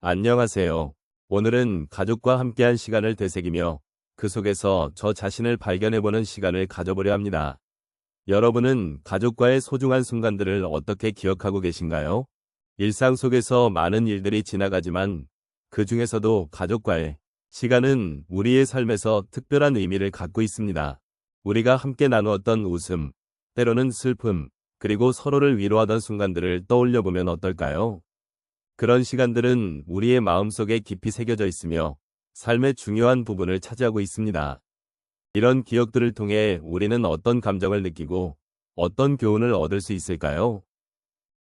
안녕하세요. 오늘은 가족과 함께한 시간을 되새기며 그 속에서 저 자신을 발견해보는 시간을 가져보려 합니다. 여러분은 가족과의 소중한 순간들을 어떻게 기억하고 계신가요? 일상 속에서 많은 일들이 지나가지만 그 중에서도 가족과의 시간은 우리의 삶에서 특별한 의미를 갖고 있습니다. 우리가 함께 나누었던 웃음, 때로는 슬픔, 그리고 서로를 위로하던 순간들을 떠올려 보면 어떨까요? 그런 시간들은 우리의 마음속에 깊이 새겨져 있으며 삶의 중요한 부분을 차지하고 있습니다. 이런 기억들을 통해 우리는 어떤 감정을 느끼고 어떤 교훈을 얻을 수 있을까요?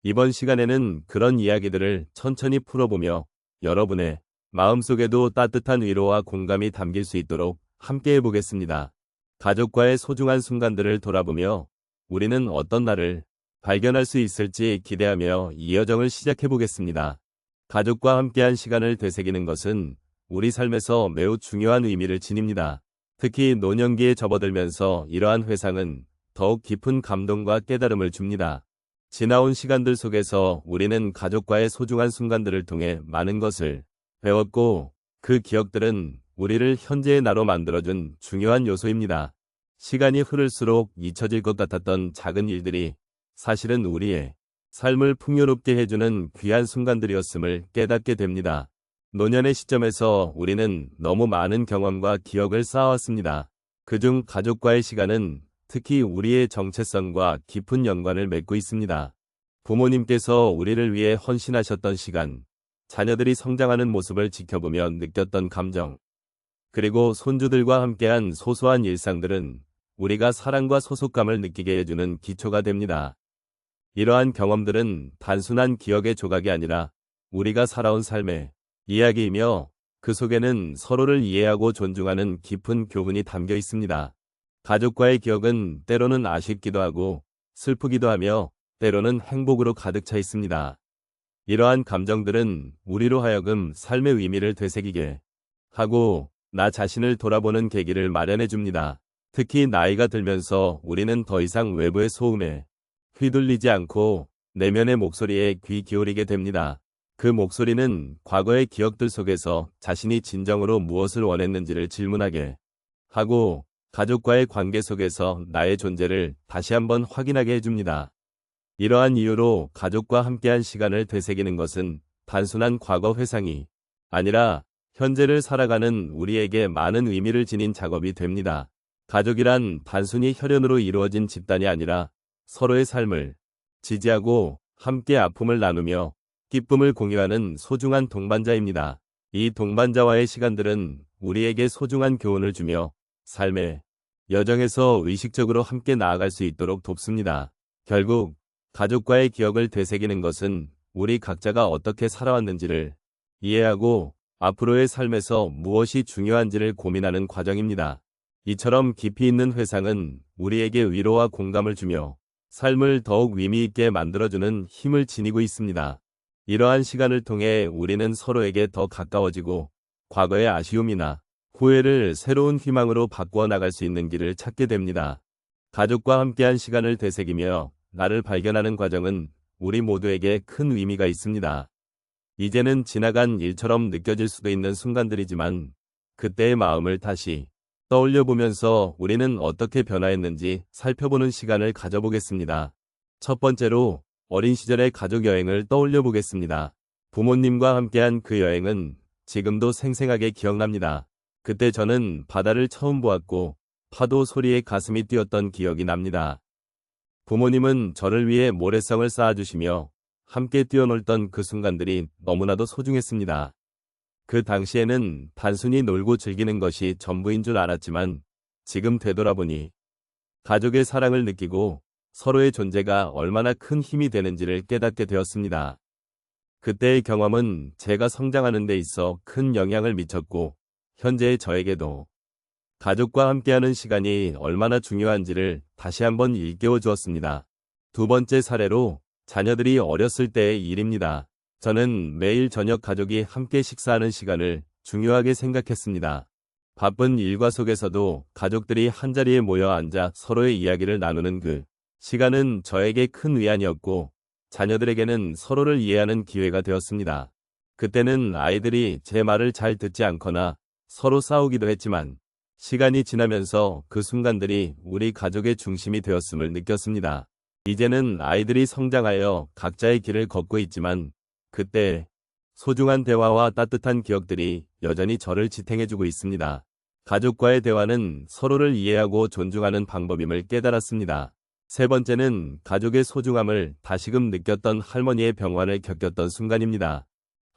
이번 시간에는 그런 이야기들을 천천히 풀어보며 여러분의 마음속에도 따뜻한 위로와 공감이 담길 수 있도록 함께 해보겠습니다. 가족과의 소중한 순간들을 돌아보며 우리는 어떤 날을 발견할 수 있을지 기대하며 이 여정을 시작해보겠습니다. 가족과 함께한 시간을 되새기는 것은 우리 삶에서 매우 중요한 의미를 지닙니다. 특히 노년기에 접어들면서 이러한 회상은 더욱 깊은 감동과 깨달음을 줍니다. 지나온 시간들 속에서 우리는 가족과의 소중한 순간들을 통해 많은 것을 배웠고 그 기억들은 우리를 현재의 나로 만들어준 중요한 요소입니다. 시간이 흐를수록 잊혀질 것 같았던 작은 일들이 사실은 우리의 삶을 풍요롭게 해주는 귀한 순간들이었음을 깨닫게 됩니다. 노년의 시점에서 우리는 너무 많은 경험과 기억을 쌓아왔습니다. 그중 가족과의 시간은 특히 우리의 정체성과 깊은 연관을 맺고 있습니다. 부모님께서 우리를 위해 헌신하셨던 시간, 자녀들이 성장하는 모습을 지켜보며 느꼈던 감정, 그리고 손주들과 함께한 소소한 일상들은 우리가 사랑과 소속감을 느끼게 해주는 기초가 됩니다. 이러한 경험들은 단순한 기억의 조각이 아니라 우리가 살아온 삶의 이야기이며 그 속에는 서로를 이해하고 존중하는 깊은 교훈이 담겨 있습니다. 가족과의 기억은 때로는 아쉽기도 하고 슬프기도 하며 때로는 행복으로 가득 차 있습니다. 이러한 감정들은 우리로 하여금 삶의 의미를 되새기게 하고 나 자신을 돌아보는 계기를 마련해 줍니다. 특히 나이가 들면서 우리는 더 이상 외부의 소음에 휘둘리지 않고 내면의 목소리에 귀 기울이게 됩니다. 그 목소리는 과거의 기억들 속에서 자신이 진정으로 무엇을 원했는지를 질문하게 하고 가족과의 관계 속에서 나의 존재를 다시 한번 확인하게 해줍니다. 이러한 이유로 가족과 함께한 시간을 되새기는 것은 단순한 과거 회상이 아니라 현재를 살아가는 우리에게 많은 의미를 지닌 작업이 됩니다. 가족이란 단순히 혈연으로 이루어진 집단이 아니라 서로의 삶을 지지하고 함께 아픔을 나누며 기쁨을 공유하는 소중한 동반자입니다. 이 동반자와의 시간들은 우리에게 소중한 교훈을 주며 삶의 여정에서 의식적으로 함께 나아갈 수 있도록 돕습니다. 결국 가족과의 기억을 되새기는 것은 우리 각자가 어떻게 살아왔는지를 이해하고 앞으로의 삶에서 무엇이 중요한지를 고민하는 과정입니다. 이처럼 깊이 있는 회상은 우리에게 위로와 공감을 주며 삶을 더욱 의미 있게 만들어주는 힘을 지니고 있습니다. 이러한 시간을 통해 우리는 서로에게 더 가까워지고 과거의 아쉬움이나 후회를 새로운 희망으로 바꾸어 나갈 수 있는 길을 찾게 됩니다. 가족과 함께한 시간을 되새기며 나를 발견하는 과정은 우리 모두에게 큰 의미가 있습니다. 이제는 지나간 일처럼 느껴질 수도 있는 순간들이지만 그때의 마음을 다시 떠올려 보면서 우리는 어떻게 변화했는지 살펴보는 시간을 가져보겠습니다. 첫 번째로 어린 시절의 가족 여행을 떠올려 보겠습니다. 부모님과 함께한 그 여행은 지금도 생생하게 기억납니다. 그때 저는 바다를 처음 보았고 파도 소리에 가슴이 뛰었던 기억이 납니다. 부모님은 저를 위해 모래성을 쌓아주시며 함께 뛰어놀던 그 순간들이 너무나도 소중했습니다. 그 당시에는 단순히 놀고 즐기는 것이 전부인 줄 알았지만 지금 되돌아보니 가족의 사랑을 느끼고 서로의 존재가 얼마나 큰 힘이 되는지를 깨닫게 되었습니다. 그때의 경험은 제가 성장하는 데 있어 큰 영향을 미쳤고 현재의 저에게도 가족과 함께하는 시간이 얼마나 중요한지를 다시 한번 일깨워 주었습니다. 두 번째 사례로 자녀들이 어렸을 때의 일입니다. 저는 매일 저녁 가족이 함께 식사하는 시간을 중요하게 생각했습니다. 바쁜 일과 속에서도 가족들이 한자리에 모여 앉아 서로의 이야기를 나누는 그 시간은 저에게 큰 위안이었고 자녀들에게는 서로를 이해하는 기회가 되었습니다. 그때는 아이들이 제 말을 잘 듣지 않거나 서로 싸우기도 했지만 시간이 지나면서 그 순간들이 우리 가족의 중심이 되었음을 느꼈습니다. 이제는 아이들이 성장하여 각자의 길을 걷고 있지만 그때 소중한 대화와 따뜻한 기억들이 여전히 저를 지탱해주고 있습니다. 가족과의 대화는 서로를 이해하고 존중하는 방법임을 깨달았습니다. 세 번째는 가족의 소중함을 다시금 느꼈던 할머니의 병환을 겪었던 순간입니다.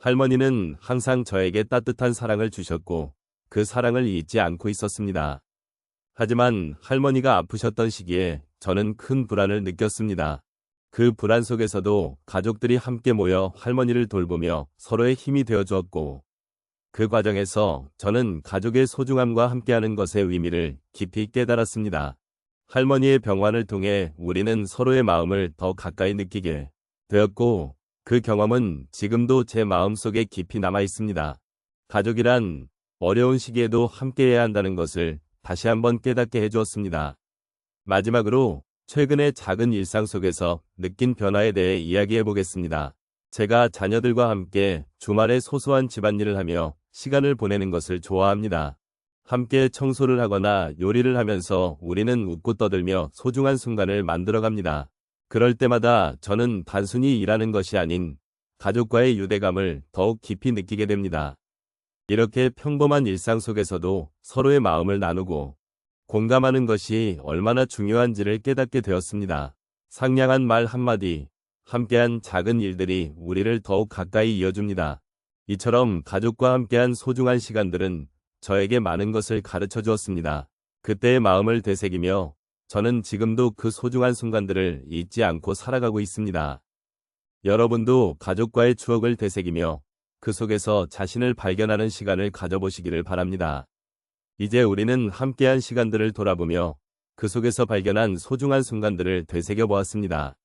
할머니는 항상 저에게 따뜻한 사랑을 주셨고 그 사랑을 잊지 않고 있었습니다. 하지만 할머니가 아프셨던 시기에 저는 큰 불안을 느꼈습니다. 그 불안 속에서도 가족들이 함께 모여 할머니를 돌보며 서로의 힘이 되어 주었고 그 과정에서 저는 가족의 소중함과 함께하는 것의 의미를 깊이 깨달았습니다. 할머니의 병환을 통해 우리는 서로의 마음을 더 가까이 느끼게 되었고 그 경험은 지금도 제 마음속에 깊이 남아 있습니다. 가족이란 어려운 시기에도 함께해야 한다는 것을 다시 한번 깨닫게 해주었습니다. 마지막으로 최근의 작은 일상 속에서 느낀 변화에 대해 이야기해 보겠습니다. 제가 자녀들과 함께 주말에 소소한 집안일을 하며 시간을 보내는 것을 좋아합니다. 함께 청소를 하거나 요리를 하면서 우리는 웃고 떠들며 소중한 순간을 만들어갑니다. 그럴 때마다 저는 단순히 일하는 것이 아닌 가족과의 유대감을 더욱 깊이 느끼게 됩니다. 이렇게 평범한 일상 속에서도 서로의 마음을 나누고 공감하는 것이 얼마나 중요한지를 깨닫게 되었습니다. 상냥한 말 한마디, 함께한 작은 일들이 우리를 더욱 가까이 이어줍니다. 이처럼 가족과 함께한 소중한 시간들은 저에게 많은 것을 가르쳐 주었습니다. 그때의 마음을 되새기며 저는 지금도 그 소중한 순간들을 잊지 않고 살아가고 있습니다. 여러분도 가족과의 추억을 되새기며 그 속에서 자신을 발견하는 시간을 가져보시기를 바랍니다. 이제 우리는 함께한 시간들을 돌아보며 그 속에서 발견한 소중한 순간들을 되새겨 보았습니다.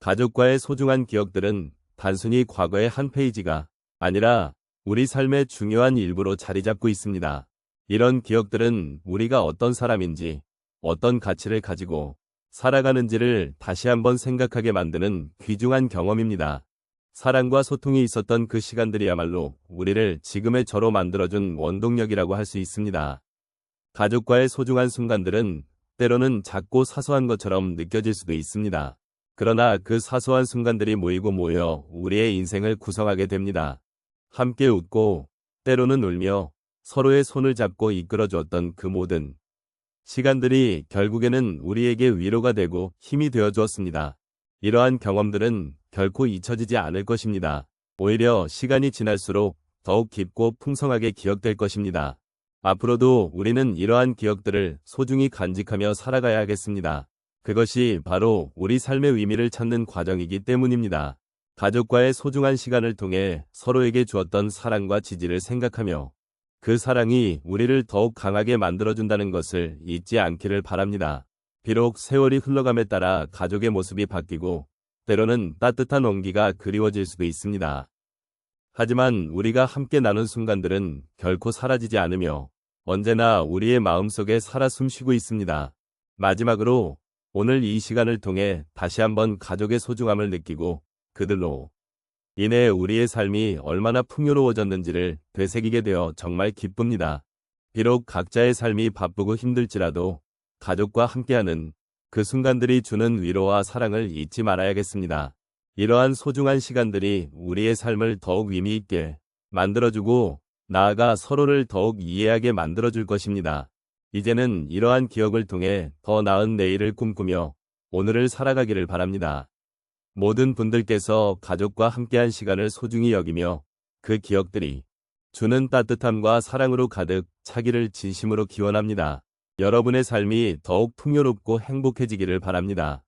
가족과의 소중한 기억들은 단순히 과거의 한 페이지가 아니라 우리 삶의 중요한 일부로 자리 잡고 있습니다. 이런 기억들은 우리가 어떤 사람인지, 어떤 가치를 가지고 살아가는지를 다시 한번 생각하게 만드는 귀중한 경험입니다. 사랑과 소통이 있었던 그 시간들이야말로 우리를 지금의 저로 만들어준 원동력이라고 할 수 있습니다. 가족과의 소중한 순간들은 때로는 작고 사소한 것처럼 느껴질 수도 있습니다. 그러나 그 사소한 순간들이 모여 우리의 인생을 구성하게 됩니다. 함께 웃고 때로는 울며 서로의 손을 잡고 이끌어주었던 그 모든 시간들이 결국에는 우리에게 위로가 되고 힘이 되어 주었습니다. 이러한 경험들은 결코 잊혀지지 않을 것입니다. 오히려 시간이 지날수록 더욱 깊고 풍성하게 기억될 것입니다. 앞으로도 우리는 이러한 기억들을 소중히 간직하며 살아가야 하겠습니다. 그것이 바로 우리 삶의 의미를 찾는 과정이기 때문입니다. 가족과의 소중한 시간을 통해 서로에게 주었던 사랑과 지지를 생각하며 그 사랑이 우리를 더욱 강하게 만들어준다는 것을 잊지 않기를 바랍니다. 비록 세월이 흘러감에 따라 가족의 모습이 바뀌고 때로는 따뜻한 온기가 그리워질 수도 있습니다. 하지만 우리가 함께 나눈 순간들은 결코 사라지지 않으며 언제나 우리의 마음속에 살아 숨쉬고 있습니다. 마지막으로 오늘 이 시간을 통해 다시 한번 가족의 소중함을 느끼고 그들로 인해 우리의 삶이 얼마나 풍요로워졌는지를 되새기게 되어 정말 기쁩니다. 비록 각자의 삶이 바쁘고 힘들지라도 가족과 함께하는 그 순간들이 주는 위로와 사랑을 잊지 말아야겠습니다. 이러한 소중한 시간들이 우리의 삶을 더욱 의미 있게 만들어주고 나아가 서로를 더욱 이해하게 만들어줄 것입니다. 이제는 이러한 기억을 통해 더 나은 내일을 꿈꾸며 오늘을 살아가기를 바랍니다. 모든 분들께서 가족과 함께한 시간을 소중히 여기며 그 기억들이 주는 따뜻함과 사랑으로 가득 차기를 진심으로 기원합니다. 여러분의 삶이 더욱 풍요롭고 행복해지기를 바랍니다.